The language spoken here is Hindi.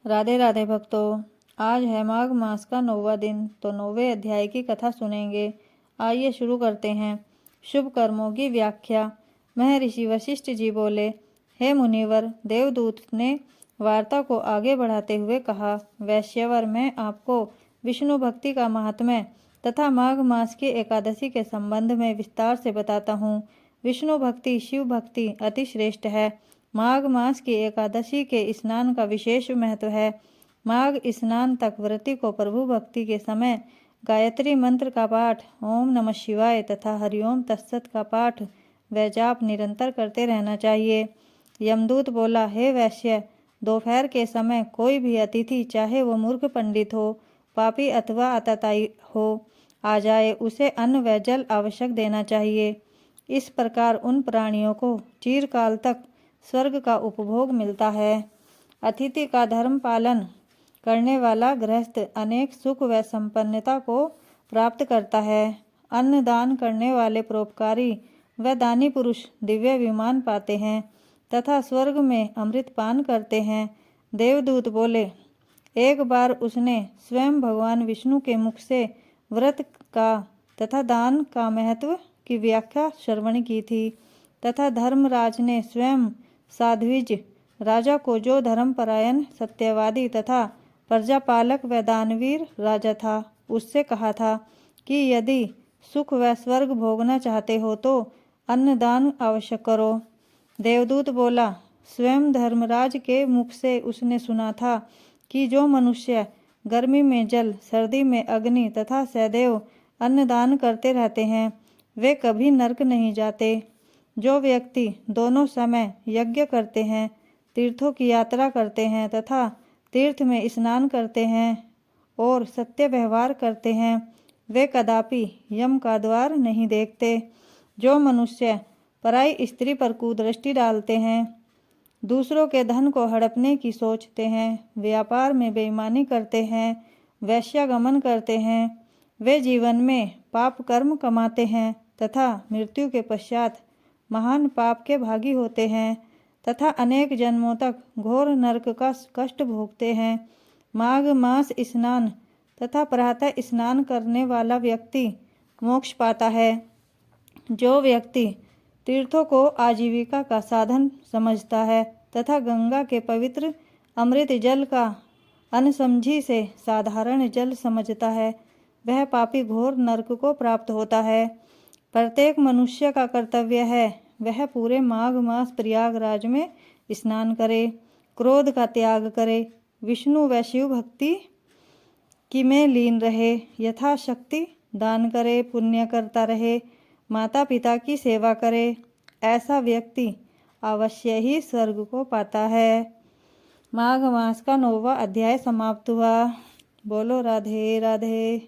राधे राधे भक्तों, आज है माघ मास का 9वां दिन, तो 9वें अध्याय की कथा सुनेंगे। आइए शुरू करते हैं। शुभ कर्मों की व्याख्या। महर्षि वशिष्ठ जी बोले, हे मुनिवर, देवदूत ने वार्ता को आगे बढ़ाते हुए कहा, वैश्यवर, मैं आपको विष्णु भक्ति का महात्म्य तथा माघ मास की एकादशी के संबंध में विस्तार से बताता हूँ। विष्णु भक्ति शिव भक्ति अति श्रेष्ठ है। माघ मास की एकादशी के स्नान का विशेष महत्व है। माघ स्नान तक व्रती को प्रभु भक्ति के समय गायत्री मंत्र का पाठ, ओम नमः शिवाय तथा हरिओम तत्सत का पाठ व जाप निरंतर करते रहना चाहिए। यमदूत बोला, हे वैश्य, दोपहर के समय कोई भी अतिथि, चाहे वो मूर्ख पंडित हो, पापी अथवा आतताई हो, आ जाए, उसे अन्न व जल आवश्यक देना चाहिए। इस प्रकार उन प्राणियों को चिरकाल तक स्वर्ग का उपभोग मिलता है। अतिथि का धर्म पालन करने वाला गृहस्थ अनेक सुख व संपन्नता को प्राप्त करता है। अन्न दान करने वाले परोपकारी व दानी पुरुष दिव्य विमान पाते हैं तथा स्वर्ग में अमृत पान करते हैं। देवदूत बोले, एक बार उसने स्वयं भगवान विष्णु के मुख से व्रत का तथा दान का महत्व की व्याख्या श्रवण की थी तथा धर्मराज ने स्वयं साध्विज राजा को, जो धर्मपरायण सत्यवादी तथा प्रजापालक व दानवीर राजा था, उससे कहा था कि यदि सुख व स्वर्ग भोगना चाहते हो तो अन्नदान अवश्य करो। देवदूत बोला, स्वयं धर्मराज के मुख से उसने सुना था कि जो मनुष्य गर्मी में जल, सर्दी में अग्नि तथा सदैव अन्नदान करते रहते हैं, वे कभी नरक नहीं जाते। जो व्यक्ति दोनों समय यज्ञ करते हैं, तीर्थों की यात्रा करते हैं तथा तीर्थ में स्नान करते हैं और सत्य व्यवहार करते हैं, वे कदापि यम का द्वार नहीं देखते। जो मनुष्य पराई स्त्री पर कुदृष्टि डालते हैं, दूसरों के धन को हड़पने की सोचते हैं, व्यापार में बेईमानी करते हैं, वैश्यागमन करते हैं, वे जीवन में पाप कर्म कमाते हैं तथा मृत्यु के पश्चात महान पाप के भागी होते हैं तथा अनेक जन्मों तक घोर नरक का कष्ट भोगते हैं। माघ मास स्नान तथा प्रातः स्नान करने वाला व्यक्ति मोक्ष पाता है। जो व्यक्ति तीर्थों को आजीविका का साधन समझता है तथा गंगा के पवित्र अमृत जल का अनसमझी से साधारण जल समझता है, वह पापी घोर नरक को प्राप्त होता है। प्रत्येक मनुष्य का कर्तव्य है वह पूरे माघ मास प्रयागराज में स्नान करे, क्रोध का त्याग करे, विष्णु व शिव भक्ति की में लीन रहे, यथाशक्ति दान करे, पुण्य करता रहे, माता पिता की सेवा करे। ऐसा व्यक्ति अवश्य ही स्वर्ग को पाता है। माघ मास का 9वां अध्याय समाप्त हुआ। बोलो राधे राधे।